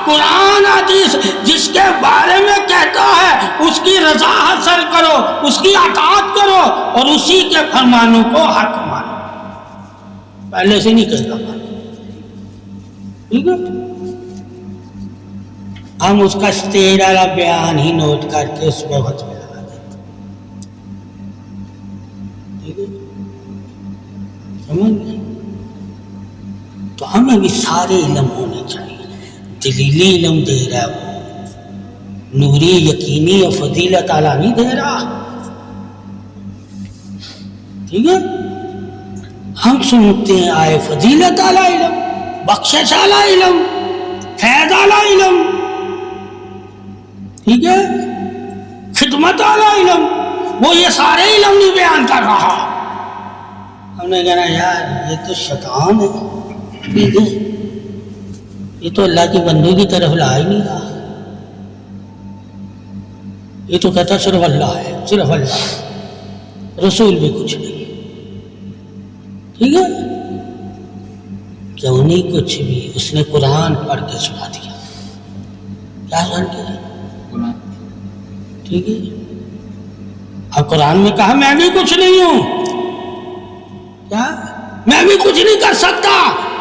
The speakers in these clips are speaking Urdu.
قرآن حدیث جس کے بارے میں کہتا ہے اس کی رضا حاصل کرو، اس کی اطاعت کرو اور اسی کے فرمانوں کو حق مانو، پہلے سے نہیں کہتا مانو. ٹھیک ہے، ہم اس کا اسٹیج والا بیان ہی نوٹ کر کے اس پہ وقت میں لگا دیتے. ٹھیک ہے، سمجھ گئے؟ تو ہمیں بھی سارے علم ہونے چاہیے. دلیلی علم دے رہا ہے وہ، نوری یقینی اور فضیلت اعلیٰ نہیں دے رہا. ٹھیک ہے، ہم سنتے ہیں آئے فضیلت اعلیٰ علم، بخشش اعلیٰ علم، فیض اعلیٰ علم، ٹھیک ہے، خدمت اعلیٰ علم، وہ یہ سارے علم نہیں بیان کر رہا. ہم نے کہنا یار یہ تو شیطان ہے. ٹھیک ہے، یہ تو اللہ کی بندوں کی طرف لا ہی نہیں رہا. یہ تو کہتا صرف اللہ ہے، صرف اللہ، رسول بھی کچھ نہیں. ٹھیک ہے، کیوں نہیں کچھ بھی؟ اس نے قرآن پڑھ کے سنا دیا. کیا سن کے؟ ٹھیک ہے، اب قرآن میں کہا میں بھی کچھ نہیں ہوں. کیا؟ میں بھی کچھ نہیں کر سکتا،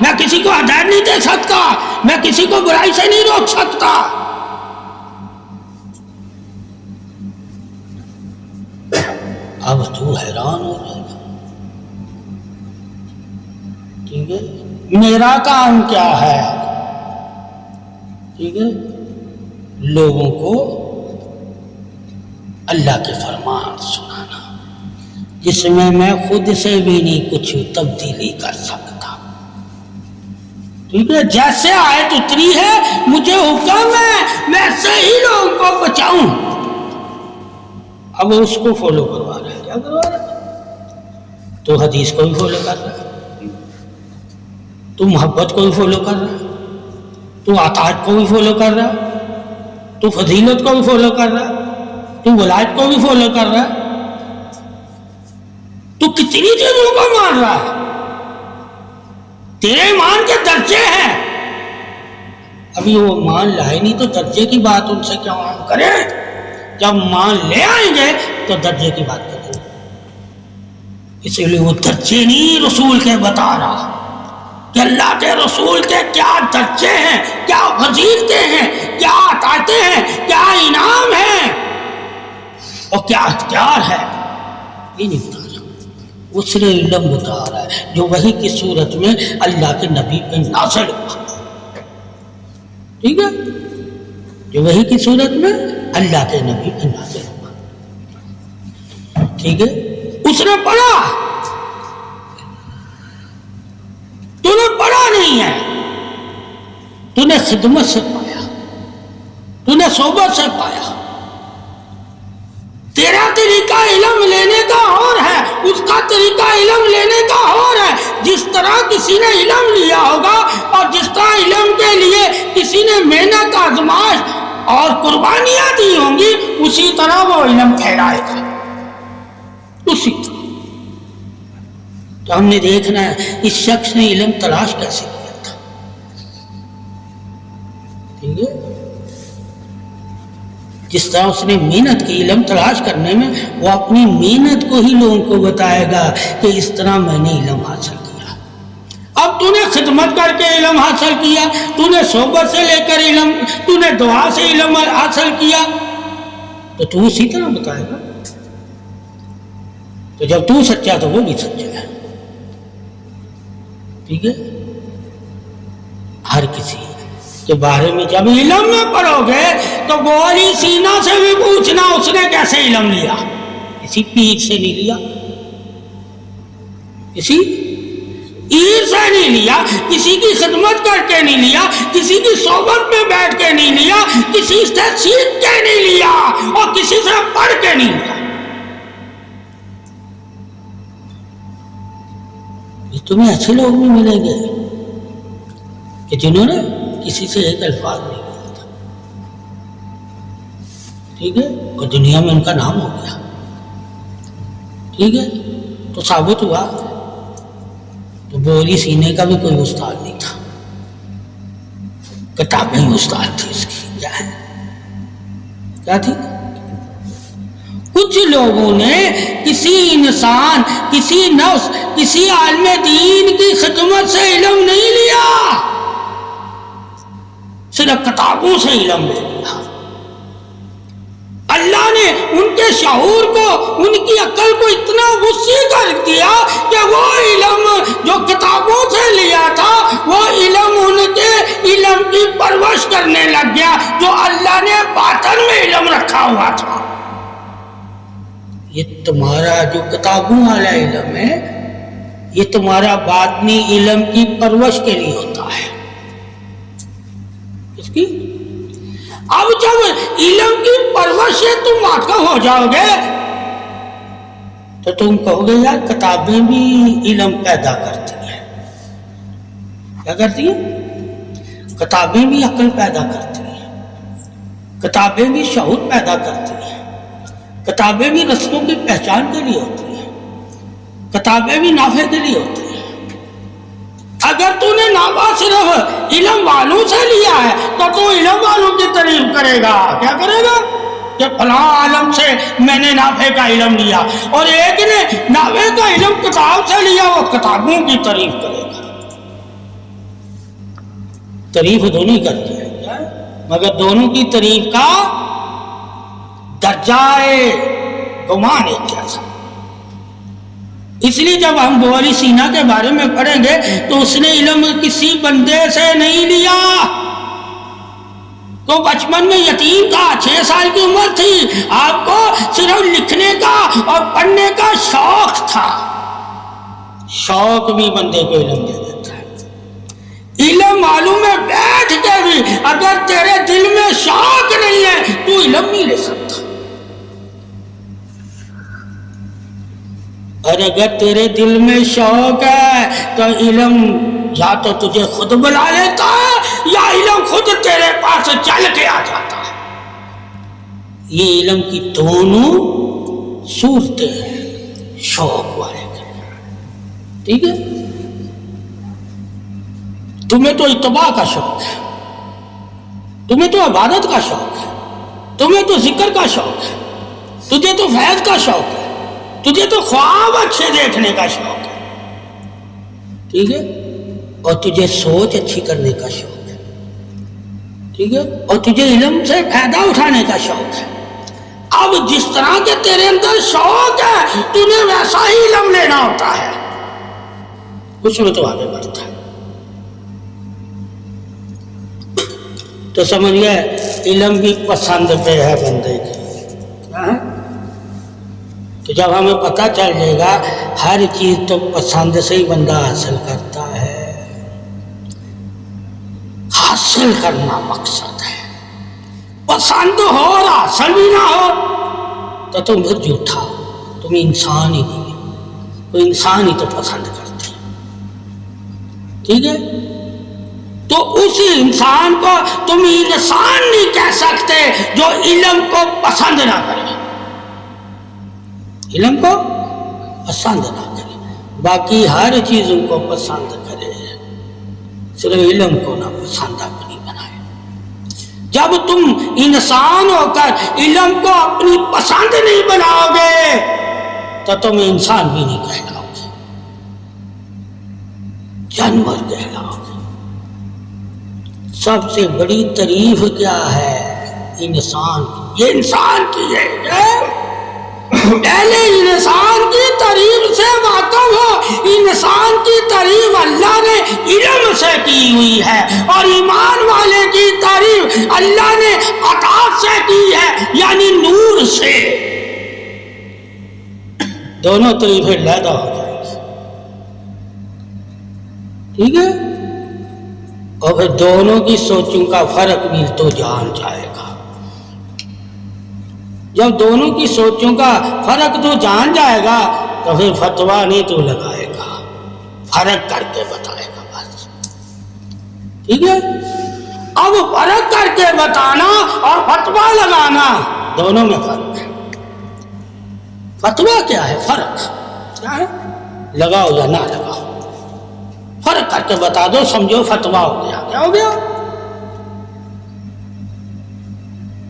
میں کسی کو ہدایت نہیں دے سکتا، میں کسی کو برائی سے نہیں روک سکتا. اب تو حیران ہو جائے گا. ٹھیک ہے، میرا کام کیا ہے؟ ٹھیک ہے، لوگوں کو اللہ کے فرمان سنانا، جس میں خود سے بھی نہیں کچھ تبدیلی کر سکتا. ٹھیک ہے، جیسے آیت اتری ہے مجھے حکم ہے میں ایسے ہی لوگوں کو بچاؤں. اب اس کو فالو کروا رہا ہے. کیا کروا رہا ہے؟ تو حدیث کو بھی فالو کر رہا ہے، تو محبت کو بھی فالو کر رہا ہے، تو اطاعت کو بھی فالو کر رہا ہے، تو فضیلت کو بھی فالو کر رہا ہے، تو ولایت کو بھی فالو کر رہا ہے. تو کتنی چیزوں کو مان رہا ہے. تیرے ایمان کے درجے ہیں، ابھی وہ مان لائے نہیں تو درجے کی بات ان سے کیا ہم کریں؟ جب مان لے آئیں گے تو درجے کی بات کریں گے. اسی لیے وہ درجے نہیں رسول کے بتا رہا کہ اللہ کے رسول کے کیا درجے ہیں، کیا فضیلتیں ہیں، کیا اطاعتیں ہیں، کیا انعام ہیں اور کیا اختیار ہے. یہ نہیں بتا رہا، وہ صرف علم بتا رہا ہے جو وحی کی صورت میں اللہ کے نبی پہ نازل ہوا. ٹھیک ہے، جو وحی کی صورت میں اللہ کے نبی پہ نازل ہوا. ٹھیک ہے، اس نے پڑھا، تو نے پڑھا نہیں ہے، تو نے خدمت سے پایا، تو نے صحبت سے پایا. تیرا طریقہ علم لینے کا اور ہے، اس کا طریقہ علم لینے کا اور ہے. جس طرح کسی نے علم لیا ہوگا اور جس طرح علم کے لیے کسی نے محنت آزمائش اور قربانیاں دی ہوں گی، اسی طرح وہ علم پھیلائے گا، اسی طرح. تو ہم نے دیکھنا ہے اس شخص نے علم تلاش کیسے کیا تھا. ٹھیک ہے، جس طرح اس نے محنت کی علم تلاش کرنے میں، وہ اپنی محنت کو ہی لوگوں کو بتائے گا کہ اس طرح میں نے علم حاصل کیا. اب تو نے خدمت کر کے علم حاصل کیا، تو نے صحبت سے لے کر علم، تو نے دعا سے علم حاصل کیا، تو اسی طرح بتائے گا. تو جب تو سچا تو وہ بھی سچا ہے. ٹھیک ہے، ہر کسی کے بارے میں جب علم میں پڑھو گے تو بولی سینا سے بھی پوچھنا اس نے کیسے علم لیا. کسی پیر سے نہیں لیا، کسی پیر سے نہیں لیا، کسی کی خدمت کر کے نہیں لیا، کسی کی صحبت میں بیٹھ کے نہیں لیا، کسی سے سیکھ کے نہیں لیا اور کسی سے پڑھ کے نہیں لیا. تمہیں اچھے لوگ بھی ملیں گے کہ جنہوں نے کسی سے ایک الفاظ نہیں لیا تھا. ٹھیک ہے، اور دنیا میں ان کا نام ہو گیا. ٹھیک ہے، تو ثابت ہوا تو بولی سینے کا بھی کوئی استاد نہیں تھا. کتابیں استاد تھی اس کی، کیا تھی؟ کچھ لوگوں نے کسی انسان، کسی نفس، کسی عالم دین کی خدمت سے علم نہیں لیا، صرف کتابوں سے علم لے لیا۔ اللہ نے ان کے شعور کو، ان کی عقل کو اتنا وسیع کر دیا کہ وہ علم جو کتابوں سے لیا تھا، وہ علم ان کے علم کی پرورش کرنے لگ گیا جو اللہ نے باطن میں علم رکھا ہوا تھا۔ یہ تمہارا جو کتابوں والا علم ہے، یہ تمہارا باطنی علم کی پرورش کے لیے ہوتا ہے۔ اس کی اب جب علم کی پرورش سے تم واقف ہو جاؤ گے تو تم کہو گے یار کتابیں بھی علم پیدا کرتی ہیں۔ کیا کرتی ہیں؟ کتابیں بھی عقل پیدا کرتی ہیں، کتابیں بھی شعور پیدا کرتی ہیں، کتابیں بھی رستوں کی پہچان کے لیے ہوتی ہیں، کتابیں بھی نافع کے لیے ہوتی ہیں۔ اگر تو نے نافع صرف علم والوں سے لیا ہے تو تو علم والوں کی تعریف کرے گا۔ کیا کرے گا؟ کہ فلاں عالم سے میں نے نافع کا علم لیا، اور ایک نے نافع کا علم کتاب سے لیا، وہ کتابوں کی تعریف کرے گا۔ تعریف دونوں ہی کرتے ہیں، مگر دونوں کی تعریف کا درجہ گمان ایک جیسا۔ اس لیے جب ہم بوری سینا کے بارے میں پڑھیں گے تو اس نے علم کسی بندے سے نہیں لیا، تو بچپن میں یتیم تھا، 6 سال کی عمر تھی، آپ کو صرف لکھنے کا اور پڑھنے کا شوق تھا۔ شوق بھی بندے کو علم دے دیتا ہے۔ علم معلوم ہے بیٹھ کے بھی اگر تیرے دل میں شوق نہیں ہے تو علم نہیں لے سکتا، اور اگر تیرے دل میں شوق ہے تو علم یا تو تجھے خود بلا لیتا ہے یا علم خود تیرے پاس چل کے آ جاتا ہے۔ یہ علم کی دونوں صورتیں ہیں شوق والے کے، ٹھیک ہے؟ تمہیں تو اتباع کا شوق ہے، تمہیں تو عبادت کا شوق ہے، تمہیں تو ذکر کا شوق ہے، تجھے تو فیض کا شوق ہے، تجھے تو خواب اچھے دیکھنے کا شوق ہے، ٹھیک ہے؟ اور تجھے سوچ اچھی کرنے کا شوق ہے، ٹھیک ہے؟ اور تجھے علم سے فائدہ اٹھانے کا شوق ہے۔ اب جس طرح کے تیرے اندر شوق ہے تجھے ویسا ہی علم لینا ہوتا ہے، کچھ میں تو آگے بڑھتا ہے۔ تو سمجھئے علم بھی پسند پہ ہے بندے کی، کیا ہے؟ تو جب ہمیں پتہ چل جائے گا ہر چیز تو پسند سے ہی بندہ حاصل کرتا ہے، حاصل کرنا مقصد ہے۔ پسند ہو اور حاصل بھی نہ ہو تو تم پھر جھوٹا، تم انسان ہی نہیں ہے، کوئی انسان ہی تو پسند کرتا ہے، ٹھیک ہے؟ تو اس انسان کو تم انسان نہیں کہہ سکتے جو علم کو پسند نہ کرے، علم کو پسند نہ کرے، باقی ہر چیز ان کو پسند کرے، صرف علم کو نہ پسند اپنی بنائے۔ جب تم انسان ہو کر علم کو اپنی پسند نہیں بناؤ گے تو تم انسان بھی نہیں کہلاؤ گے، جانور کہلاؤ گے۔ سب سے بڑی تعریف کیا ہے؟ انسان کی، یہ انسان کی ہے۔ پہلے انسان کی تعریف سے واقف ہو، انسان کی تعریف اللہ نے علم سے کی ہوئی ہے، اور ایمان والے کی تعریف اللہ نے عطا سے کی ہے، یعنی نور سے۔ دونوں تعریفیں علیحدہ ہو جائیں گی، ٹھیک ہے؟ اور پھر دونوں کی سوچوں کا فرق بھی تو جان جائے گا۔ جب دونوں کی سوچوں کا فرق تو جان جائے گا تو پھر فتویٰ نہیں تو لگائے گا، فرق کر کے بتائے گا بس، ٹھیک ہے؟ اب فرق کر کے بتانا اور فتویٰ لگانا دونوں میں فرق ہے۔ فتویٰ کیا ہے؟ فرق کیا ہے؟ لگاؤ یا نہ لگاؤ، فرق کر کے بتا دو، سمجھو فتویٰ ہو گیا۔ کیا ہو گیا؟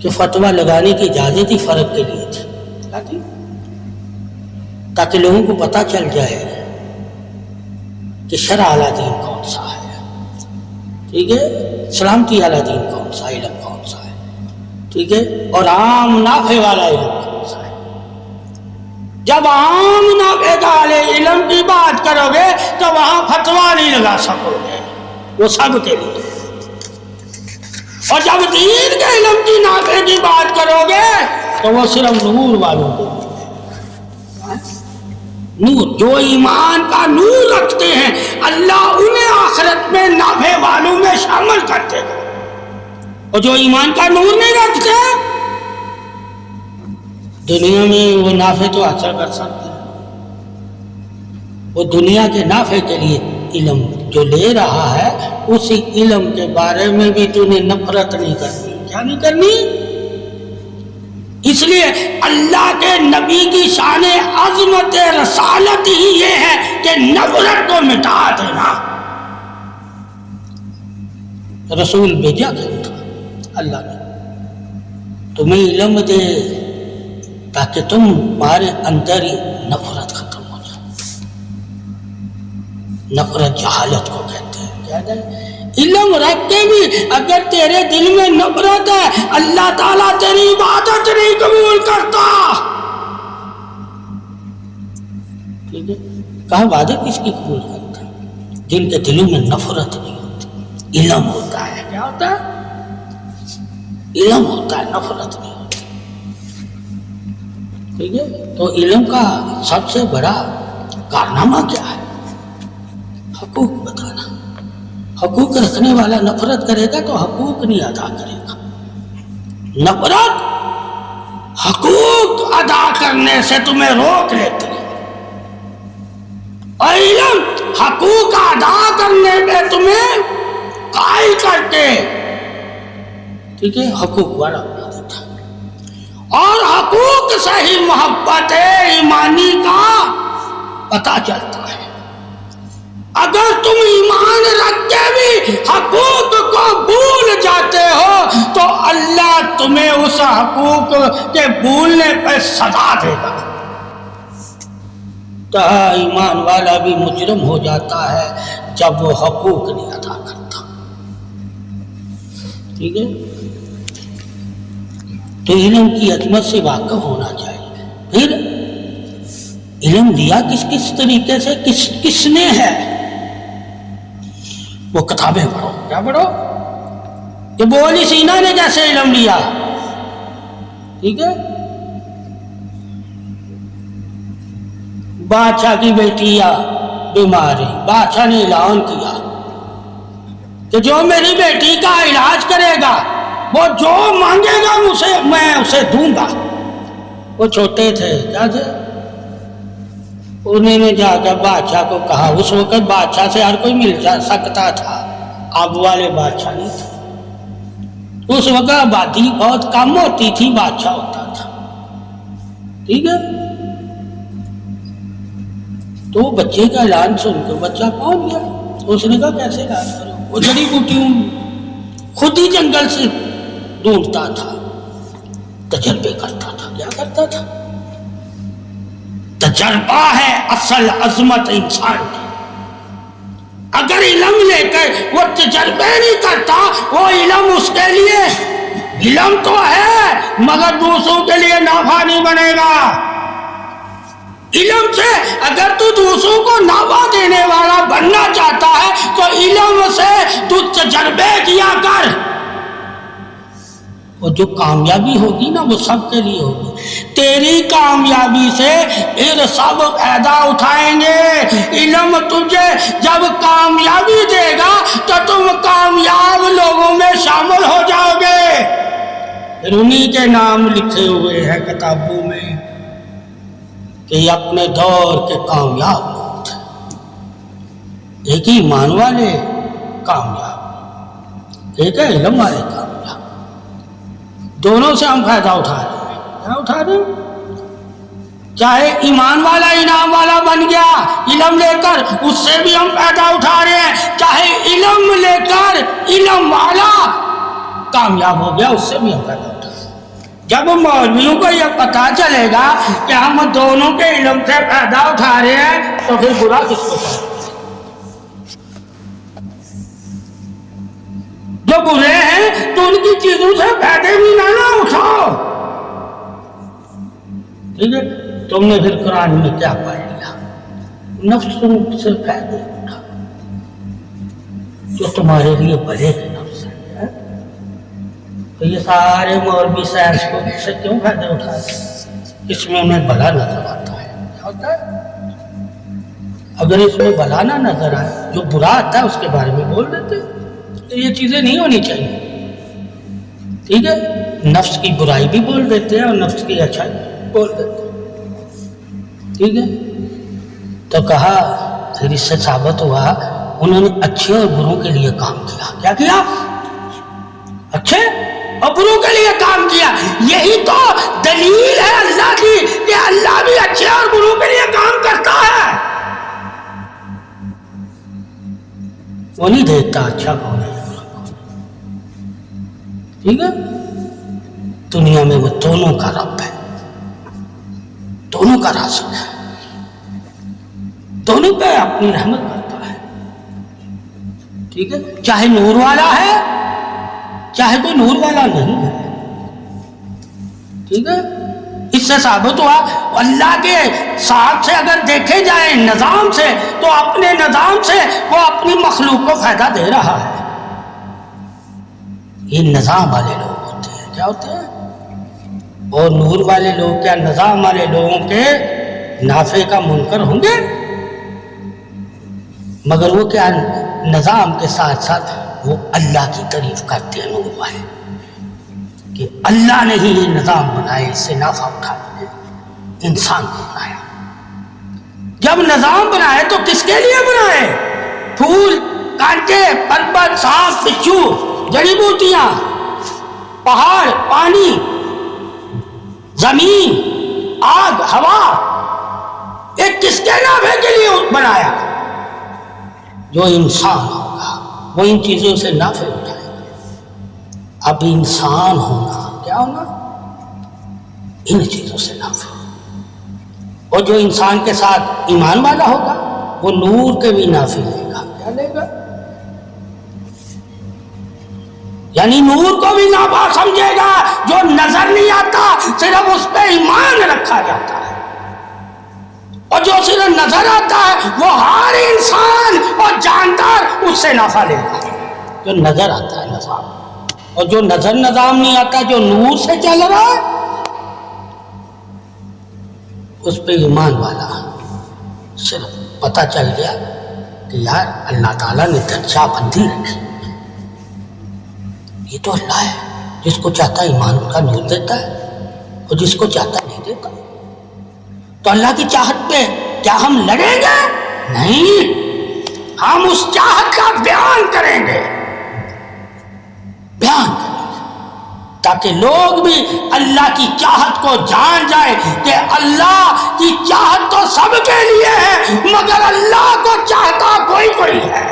کہ فتویٰ لگانے کی اجازت ہی فرق کے لیے تھی، تاکہ لوگوں کو پتہ چل جائے کہ شرع اعلیٰ دین کون سا ہے، ٹھیک ہے، سلامتی اعلیٰ دین کون سا، علم کون سا ہے، ٹھیک ہے، اور عام نافع والا علم کون سا ہے۔ جب عام نافع والے علم کی بات کرو گے تو وہاں فتویٰ نہیں لگا سکو گے، وہ سب کے لیے، اور جب دین کے علم کی نافع کی بات کرو گے تو وہ صرف نور والوں کے لیے، نور جو ایمان کا نور رکھتے ہیں اللہ انہیں آخرت میں نافع والوں میں شامل کرتے ہیں، اور جو ایمان کا نور نہیں رکھتے دنیا میں وہ نافع تو حاصل کر سکتے ہیں، وہ دنیا کے نافع کے لیے علم جو لے رہا ہے اسی علم کے بارے میں بھی تو نے نفرت نہیں کرنی، کیا نہیں کرنی؟ اس لیے اللہ کے نبی کی شان عظمت رسالت ہی یہ ہے کہ نفرت کو مٹا دینا۔ رسول بھیجا کیوں تھا اللہ نے؟ تمہیں علم دے تاکہ تمہارے اندر ہی نفرت ختم ہو جائے۔ نفرت جہالت کو کہتے ہیں، کیا ہے؟ علم رکھ کے بھی اگر تیرے دل میں نفرت ہے اللہ تعالیٰ تیری عبادت نہیں قبول کرتا، ٹھیک ہے؟ کہاں عبادت کس کی قبول کرتا ہے؟ جن کے دلوں میں نفرت نہیں ہوتی، علم ہوتا ہے، کیا ہوتا ہے؟ علم ہوتا ہے، نفرت نہیں ہوتی، ٹھیک ہے؟ تو علم کا سب سے بڑا کارنامہ کیا ہے؟ حقوق بتانا۔ حقوق رکھنے والا نفرت کرے گا تو حقوق نہیں ادا کرے گا۔ نفرت حقوق ادا کرنے سے تمہیں روک لیتی ہے، اور علم حقوق ادا کرنے پہ تمہیں قائل کر کے، ٹھیک ہے، حقوق والا بنا دیتا ہے، اور حقوق سے ہی محبت ایمانی کا پتہ چلتا ہے۔ اگر تم ایمان رکھ کے بھی حقوق کو بھول جاتے ہو تو اللہ تمہیں اس حقوق کے بھولنے پہ سزا دے گا۔ تو ایمان والا بھی مجرم ہو جاتا ہے جب وہ حقوق نہیں ادا کرتا، ٹھیک ہے؟ تو علم کی عظمت سے واقف ہونا چاہیے۔ پھر علم لیا کس طریقے سے، کس نے ہے؟ وہ کتابیں پڑھو، کیا پڑھو؟ کہ ابن سینا نے کیسے علم لیا، ٹھیک ہے؟ بادشاہ کی بیٹی بیمار ہے، بادشاہ نے اعلان کیا کہ جو میری بیٹی کا علاج کرے گا وہ جو مانگے گا میں اسے دوں گا۔ وہ چھوٹے تھے، کیا تھے؟ انہوں نے جا کر بادشاہ کو کہا، اس وقت بادشاہ سے ہر کوئی مل سکتا تھا، اب والے بادشاہ نہیں تھے، اس وقت آبادی بہت کم ہوتی تھی، بادشاہ ہوتا تھا، ٹھیک ہے؟ تو بچے کا اعلان سن کر بچہ پہنچ گیا، اس نے کہا کیسے علاج کرو؟ وہ جڑی بوٹیوں خود ہی جنگل سے ڈھونڈتا تھا، تجربے کرتا تھا، کیا کرتا تھا؟ تجربہ ہے اصل عظمت انسان کی۔ اگر علم لے کر وہ تجربے نہیں کرتا، وہ علم اس کے لیے علم تو ہے مگر دوسروں کے لیے نافع نہیں بنے گا۔ علم سے اگر تو دوسروں کو نافع دینے والا بننا چاہتا ہے تو علم سے تو تجربے کیا کر، اور جو کامیابی ہوگی نا وہ سب کے لیے ہوگی۔ تیری کامیابی سے پھر سب فائدہ اٹھائیں گے۔ علم تجھے جب کامیابی دے گا تو تم کامیاب لوگوں میں شامل ہو جاؤ گے، پھر انہی کے نام لکھے ہوئے ہیں کتابوں میں کہ یہ اپنے دور کے کامیاب لوگ تھے۔ ایک ہی ایمان والے کامیاب، ایک ہے علم والے کامیاب، دونوں سے ہم فائدہ اٹھا رہے ہیں۔ کیا اٹھا رہے ہیں؟ چاہے ایمان والا انعام والا بن گیا علم لے کر، اس سے بھی ہم فائدہ اٹھا رہے ہیں، چاہے علم لے کر علم والا کامیاب ہو گیا، اس سے بھی ہم فائدہ اٹھا رہے ہیں۔ جب مولویوں کو یہ پتا چلے گا کہ ہم دونوں کے علم سے فائدہ اٹھا رہے ہیں تو پھر برا کس کو چاہیے؟ جو برے ہیں تو ان کی چیزوں سے فائدے بھی نہ اٹھاؤ. ٹھیک ہے؟ تم نے پھر قرآن میں کیا پڑھ لیا؟ نفسوں سے فائدے اٹھا جو تمہارے لیے بڑے کے نفس ہیں. تو یہ سارے مولوی سائنس کو سے کیوں فائدے اٹھاتے ہیں؟ اس میں انہیں بھلا نظر آتا ہے. کیا ہوتا ہے؟ اگر اس میں بھلا نہ نظر آئے، جو برا آتا ہے اس کے بارے میں بول دیتے ہیں. تو یہ چیزیں نہیں ہونی چاہیے. ٹھیک ہے؟ نفس کی برائی بھی بول دیتے ہیں اور نفس کی اچھائی بول دیتے ہیں. ٹھیک ہے؟ تو کہا پھر اس سے ثابت ہوا انہوں نے اچھے اور بروں کے لیے کام کیا. کیا کیا؟ اچھے اور بروں کے لیے کام کیا. یہی تو دلیل ہے اللہ کی کہ اللہ بھی اچھے اور بروں کے لیے کام کرتا ہے. وہ نہیں دیکھتا اچھا کون ہے برا کون ہے. ٹھیک ہے؟ دنیا میں وہ دونوں کا رب ہے، دونوں کا رازق ہے، دونوں پہ اپنی رحمت کرتا ہے. ٹھیک ہے؟ چاہے نور والا ہے چاہے کوئی نور والا نہیں ہے. ٹھیک ہے؟ اس سے ثابت ہوا اللہ کے ساتھ سے اگر دیکھے جائیں نظام سے تو اپنے نظام سے وہ اپنی مخلوق کو فائدہ دے رہا ہے. یہ نظام والے لوگ ہوتے ہیں. کیا ہوتے ہیں؟ اور نور والے لوگ کیا نظام والے لوگوں کے نافع کا منکر ہوں گے؟ مگر وہ کیا نظام کے ساتھ ساتھ وہ اللہ کی تعریف کرتے ہیں نور والے کہ اللہ نے ہی یہ نظام بنائے، اس سے نفع اٹھانے کے انسان کو بنایا. جب نظام بنائے تو کس کے لیے بنائے؟ پھول، کانٹے، پربت، سانپ، بچھو، جڑی بوٹیاں، پہاڑ، پانی، زمین، آگ، ہوا، یہ کس کے نافع کے لیے بنایا؟ جو انسان ہوگا وہ ان چیزوں سے نافع اٹھائے گا. اب انسان ہونا کیا ہونا؟ ان چیزوں سے نافع. اور جو انسان کے ساتھ ایمان والا ہوگا وہ نور کے بھی نافع لے گا. کیا لے گا؟ یعنی نور کو بھی نافع سمجھے گا. جو نظر نہیں آتا صرف اس پہ ایمان رکھا جاتا ہے، اور جو صرف نظر آتا ہے وہ ہر انسان اور جاندار اس سے نافع لے گا. جو نظر آتا ہے نظام، اور جو نظام نہیں آتا جو نور سے چل رہا ہے اس پہ ایمان والا صرف پتہ چل گیا کہ یار اللہ تعالیٰ نے درجہ بندی رکھی. یہ تو اللہ ہے، جس کو چاہتا ہے ایمان کا نور دیتا ہے اور جس کو چاہتا نہیں دیتا. تو اللہ کی چاہت پہ کیا ہم لڑیں گے؟ نہیں، ہم اس چاہت کا بیان کریں گے تاکہ لوگ بھی اللہ کی چاہت کو جان جائیں کہ اللہ کی چاہت تو سب کے لیے ہے مگر اللہ کو چاہتا کوئی ہے.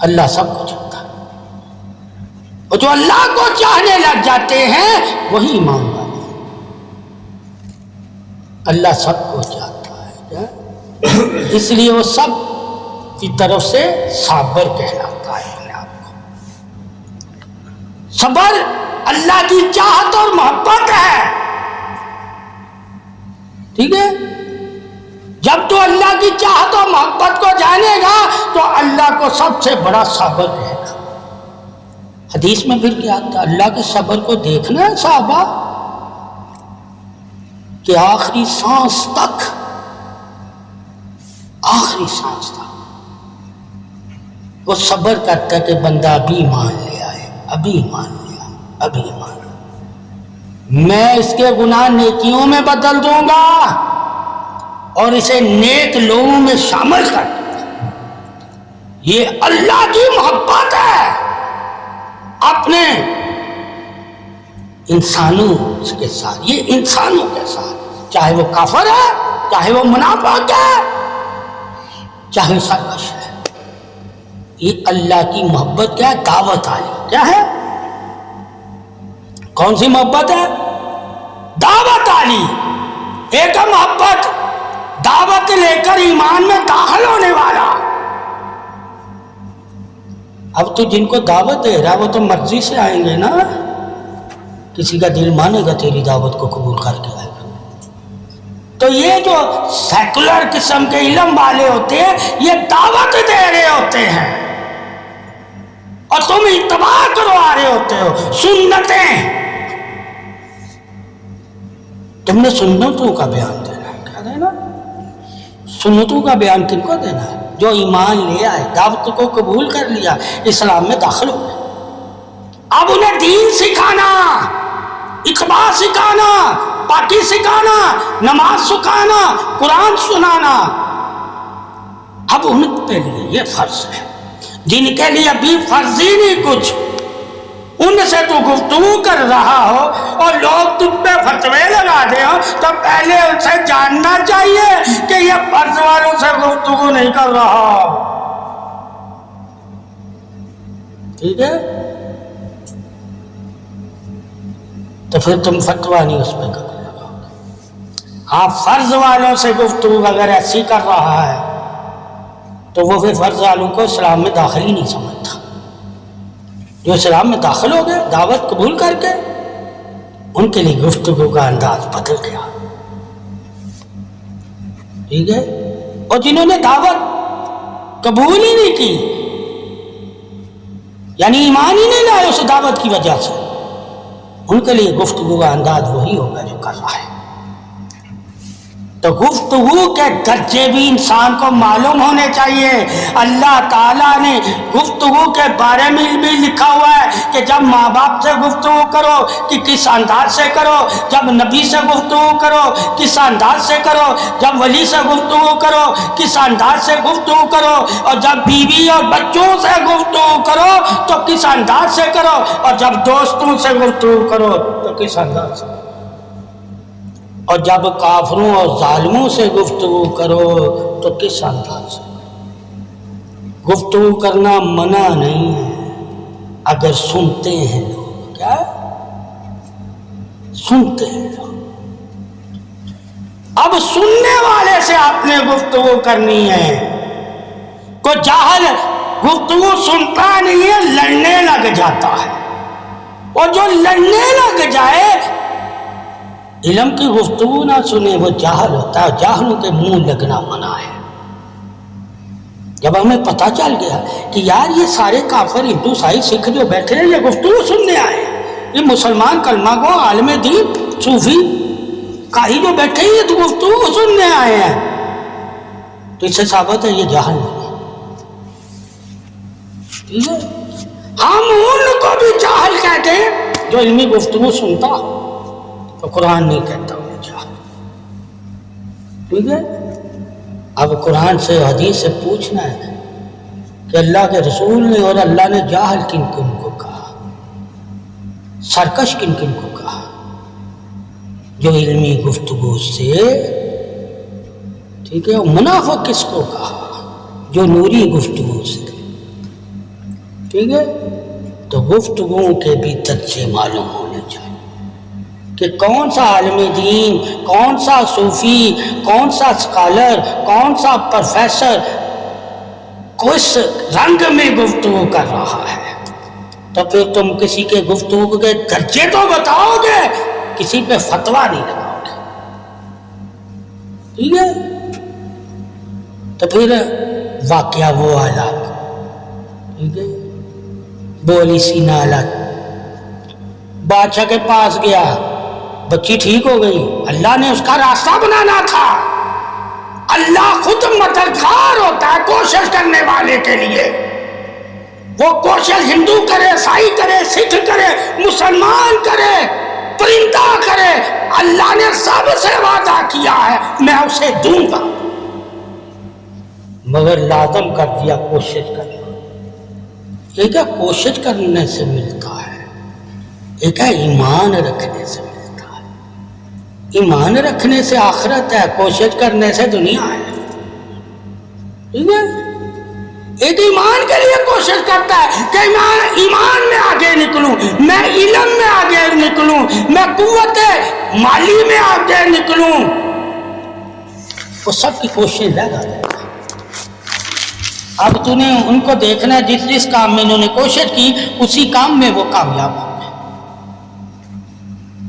اللہ سب کو چاہتا ہے، اور جو اللہ کو چاہنے لگ جاتے ہیں وہی ایمان والے ہیں. اللہ سب کو چاہتا ہے، اس لیے وہ سب کی طرف سے صابر کہلاتا ہے. اپنے آپ کو صبر اللہ کی چاہت اور محبت ہے. ٹھیک ہے؟ جب تو اللہ کی چاہت اور محبت کو جانے گا تو اللہ کو سب سے بڑا صابر کہے گا. حدیث میں پھر کیا آتا ہے؟ اللہ کے صبر کو دیکھنا ہے صحابہ کہ آخری سانس تک وہ صبر کرتا ہے کہ بندہ ابھی مان لے آئے، ابھی مان لیا، ابھی مان لیا. میں اس کے گناہ نیکیوں میں بدل دوں گا اور اسے نیک لوگوں میں شامل کر دوں گا. یہ اللہ کی محبت ہے اپنے انسانوں کے ساتھ. یہ انسانوں کے ساتھ، چاہے وہ کافر ہے، چاہے وہ منافق ہے، چاہے سرکش ہے. یہ اللہ کی محبت کیا ہے؟ دعوت عالی. کیا ہے؟ کون سی محبت ہے؟ دعوت والی. ایک ہے محبت دعوت لے کر ایمان میں داخل ہونے والا. اب تو جن کو دعوت دے رہا وہ تو مرضی سے آئیں گے نا. کسی کا دل مانے گا تیری دعوت کو قبول کر کے آئے گا. تو یہ جو سیکولر قسم کے علم والے ہوتے ہیں یہ دعوت دے رہے ہوتے ہیں اور تم اتباع کروا رہے ہوتے ہو. سنتیں تم نے سنتوں کا بیان دینا ہے. کیا دینا؟ سنتوں کا بیان کن کو دینا ہے؟ جو ایمان لے آئے دعوت کو قبول کر لیا اسلام میں داخل ہو گئے. اب انہیں دین سکھانا اتباع سکھانا پاکی سکھانا نماز سکھانا قرآن سنانا اب ان کے لیے یہ فرض ہے. جن کے لیے ابھی فرض ہی نہیں کچھ ان سے تو گفتگو کر رہا ہو اور لوگ تم پہ فتوے لگا دے ہو تو پہلے ان سے جاننا چاہیے کہ یہ فرض والوں سے گفتگو نہیں کر رہا. ٹھیک ہے؟ تو پھر تم فتویٰ نہیں اس پہ کبھی لگاؤ گے. ہاں فرض والوں سے گفتگو اگر ایسی کر رہا ہے تو وہ پھر فرض والوں کو اسلام میں داخل ہی نہیں سمجھتا. جو اسلام میں داخل ہو گئے دعوت قبول کر کے ان کے لیے گفتگو کا انداز بدل گیا. ٹھیک ہے؟ اور جنہوں نے دعوت قبول ہی نہیں کی یعنی ایمان ہی نہیں لائے اس دعوت کی وجہ سے ان کے لیے گفتگو کا انداز وہی ہوگا جو کر رہا ہے. تو گفتگو کے درجے بھی انسان کو معلوم ہونے چاہیے. اللہ تعالیٰ نے گفتگو کے بارے میں بھی لکھا ہوا ہے کہ جب ماں باپ سے گفتگو کرو کہ کس انداز سے کرو, جب نبی سے گفتگو کرو کس انداز سے کرو, جب ولی سے گفتگو کرو کس انداز سے گفتگو کرو, اور جب بیوی اور بچوں سے گفتگو کرو تو کس انداز سے کرو, اور جب دوستوں سے گفتگو کرو تو کس انداز سے, اور جب کافروں اور ظالموں سے گفتگو کرو تو کس انداز سے. گفتگو کرنا منع نہیں ہے اگر سنتے ہیں لوگ. کیا سنتے ہیں لوگ؟ اب سننے والے سے آپ نے گفتگو کرنی ہے. کوئی جاہل گفتگو سنتا نہیں ہے لڑنے لگ جاتا ہے, اور جو لڑنے لگ جائے علم کی گفتگو نہ سنے وہ جاہل ہوتا ہے. جاہلوں کے منہ لگنا منع ہے. جب ہمیں پتہ چل گیا کہ یار یہ سارے کافر ہندو عیسائی سکھ جو بیٹھے ہیں یہ گفتگو سننے آئے ہیں, یہ مسلمان کلمہ گو عالم دین صوفی کاہی جو بیٹھے ہیں یہ تو گفتگو سننے آئے ہیں, تو اس سے ثابت ہے یہ جاہل نہیں. ٹھیک ہے؟ ہم ان کو بھی جاہل کہتے ہیں جو علمی گفتگو سنتا تو قرآن نہیں کہتا انہیں جاہل. ٹھیک ہے؟ اب قرآن سے حدیث سے پوچھنا ہے کہ اللہ کے رسول نے اور اللہ نے جاہل کن کن کو کہا, سرکش کن کن کو کہا. جو علمی گفتگو سے, ٹھیک ہے, منافق کس کو کہا جو نوری گفتگو سے. ٹھیک ہے؟ تو گفتگو کے بھی درجے معلوم ہونے چاہیے کہ کون سا عالم دین, کون سا صوفی, کون سا اسکالر, کون سا پروفیسر کس رنگ میں گفتگو کر رہا ہے. تو پھر تم کسی کے گفتگو کے درجے تو بتاؤ گے, کسی پہ فتویٰ نہیں لگاؤ گے. ٹھیک ہے؟ تو پھر واقعہ وہ حالات, ٹھیک ہے, بولی سینہ الگ, بادشاہ کے پاس گیا, بچی ٹھیک ہو گئی, اللہ نے اس کا راستہ بنانا تھا. اللہ خود مددگار ہوتا ہے کوشش کرنے والے کے لیے. وہ کوشش ہندو کرے, عیسائی کرے, سکھ کرے, مسلمان کرے, پرندہ کرے, اللہ نے سب سے وعدہ کیا ہے میں اسے دوں گا, مگر لازم کر دیا کوشش کرنا. ایک ہے کوشش کرنے سے ملتا ہے, ایک ہے ایمان رکھنے سے ملتا ہے. ایمان رکھنے سے آخرت ہے, کوشش کرنے سے دنیا ہے. ٹھیک ہے؟ ایک ایمان کے لیے کوشش کرتا ہے کہ ایمان میں آگے نکلوں, میں علم میں آگے نکلوں, میں قوت مالی میں آگے نکلوں، وہ سب کی کوشش لگا دے گا۔ اب تو نے ان کو دیکھنا ہے جس کام میں انہوں نے کوشش کی اسی کام میں وہ کامیاب ہوں گے،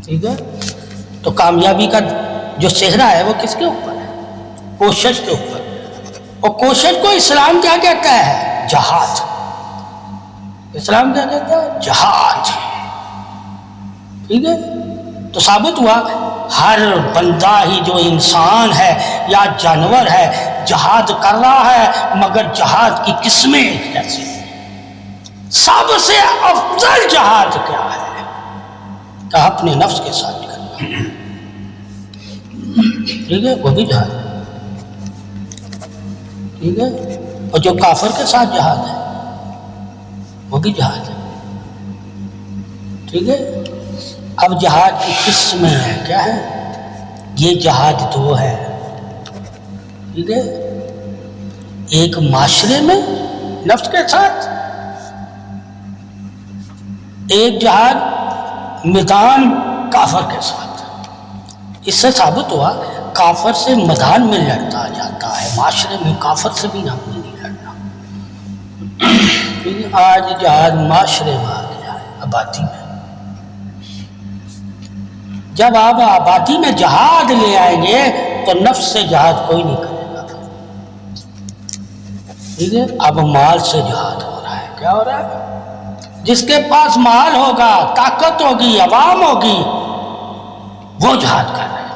ٹھیک ہے؟ تو کامیابی کا جو چہرہ ہے وہ کس کے اوپر ہے؟ کوشش کے اوپر۔ اور کوشش کو اسلام کیا کہتا ہے؟ جہاد۔ اسلام کیا کہتا ہے؟ جہاد، ٹھیک ہے؟ تو ثابت ہوا ہر بندہ ہی جو انسان ہے یا جانور ہے جہاد کر رہا ہے، مگر جہاد کی قسمیں کیسی ہیں؟ سب سے افضل جہاد کیا ہے؟ کہ اپنے نفس کے ساتھ کرنا، ٹھیک ہے؟ وہ بھی جہاد ہے، ٹھیک ہے؟ اور جو کافر کے ساتھ جہاد ہے وہ بھی جہاد ہے، ٹھیک ہے؟ اب جہاد کی قسمیں ہیں، کیا ہے؟ یہ جہاد دو ہے، ٹھیک ہے؟ ایک معاشرے میں نفس کے ساتھ، ایک جہاد میدان کافر کے ساتھ۔ اس سے ثابت ہوا کافر سے میدان میں لڑتا جاتا ہے، معاشرے میں کافر سے بھی نام نہیں لڑنا۔ آج جہاد معاشرے میں آ گیا ہے، آبادی میں۔ جب آپ آبادی میں جہاد لے آئیں گے تو نفس سے جہاد کوئی نہیں کرے گا، ٹھیک ہے؟ اب مال سے جہاد ہو رہا ہے، کیا ہو رہا ہے؟ جس کے پاس مال ہوگا، طاقت ہوگی، عوام ہوگی، وہ جہاد کر رہے ہیں،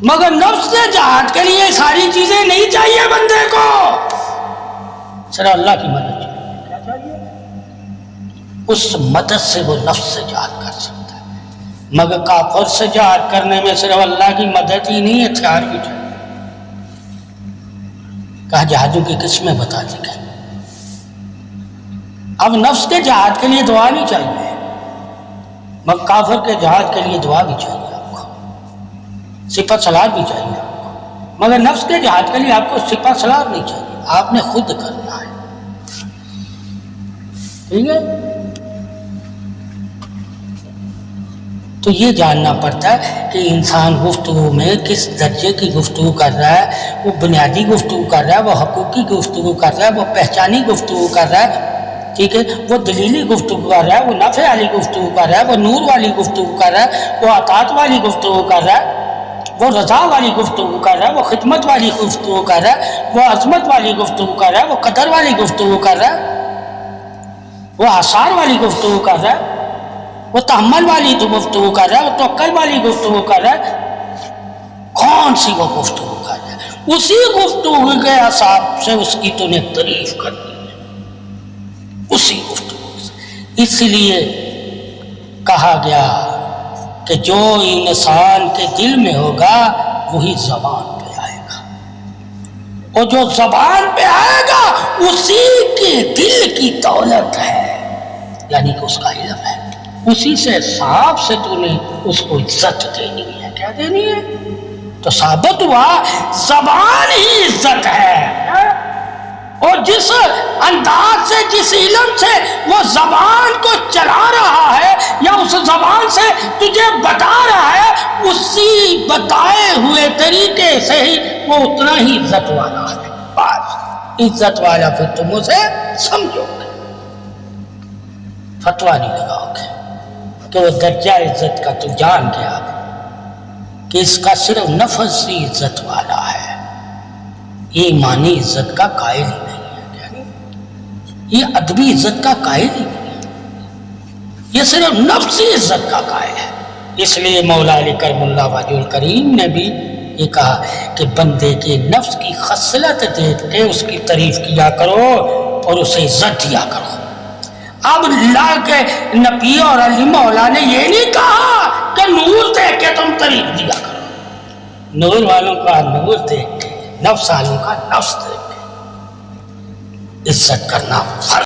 مگر نفس سے جہاد کے لیے ساری چیزیں نہیں چاہیے بندے کو، صرف اللہ کی مدد چاہیے۔ کیا چاہیے؟ اس مدد سے وہ نفس سے جہاد کر سکتا ہے، مگر کافر سے جہاد کرنے میں صرف اللہ کی مدد ہی نہیں، ہتھیار بھی چاہیے۔ کہا جہادوں کی قسمیں بتا دی گئی۔ اب نفس کے جہاد کے لیے دعا نہیں چاہیے، مگر کافر کے جہاد کے لیے دعا بھی چاہیے آپ کو، صفت صلات بھی چاہیے آپ کو، مگر نفس کے جہاد کے لیے آپ کو صفت صلات نہیں چاہیے، آپ نے خود کرنا ہے، ٹھیک ہے؟ تو یہ جاننا پڑتا ہے کہ انسان گفتگو میں کس درجے کی گفتگو کر رہا ہے، وہ بنیادی گفتگو کر رہا ہے، وہ حقوقی گفتگو کر رہا ہے، وہ پہچانی گفتگو کر رہا ہے، ٹھیک ہے؟ وہ دلیلی گفتگو کر رہا ہے، وہ نفع والی گفتگو کر رہا ہے، وہ نور والی گفتگو کر رہا ہے، وہ اطاعت والی گفتگو کر رہا ہے، وہ رضا والی گفتگو کر رہا ہے، وہ خدمت والی گفتگو کر رہا ہے، وہ عظمت والی گفتگو کر رہا ہے، وہ قدر والی گفتگو کر رہا ہے، وہ آثار والی گفتگو کر رہا ہے، وہ تحمل والی گفتگو کر رہا ہے، وہ توکل والی گفتگو کر رہا ہے۔ کون سی وہ گفتگو کر رہا ہے؟ اسی گفتگو کے حساب سے اس کی تو نے تعریف کرنی ہے، اسی گفتگو سے۔ اس لیے کہا گیا کہ جو انسان کے دل میں ہوگا وہی زبان پہ آئے گا، اور جو زبان پہ آئے گا اسی کے دل کی دولت ہے، یعنی کہ اس کا علم ہے، اسی سے صاحب سے تو نے اس کو عزت دینی ہے۔ کیا دینی ہے؟ تو ثابت ہوا زبان ہی عزت ہے، اور جس انداز سے، جس علم سے وہ زبان کو چلا رہا ہے یا اس زبان سے تجھے بتا رہا ہے، اسی بتائے ہوئے طریقے سے ہی وہ اتنا ہی عزت والا ہے۔ بس عزت والا پھر تم اسے سمجھو گے، فتویٰ نہیں لگاؤ گے کہ وہ درجہ عزت کا تو جان گیا کہ اس کا صرف نفس ہی عزت والا ہے، یہ ایمانی عزت کا قائل ہی نہیں ہے، یہ ادبی عزت کا قائل ہی نہیں ہے، یہ صرف نفسی عزت کا قائل ہے۔ اس لیے مولا علی کرم اللہ وجہ الکریم نے بھی یہ کہا کہ بندے کے نفس کی خصلت دیکھ کے اس کی تعریف کیا کرو اور اسے عزت دیا کرو۔ اب اللہ کے نبی اور علی مولا نے یہ نہیں کہا کہ نور دیکھ کے تم تعریف دیا کرو، نور والوں کا نور دیکھ کے، نفس والوں کا نفس دیکھ کے عزت کرنا فرض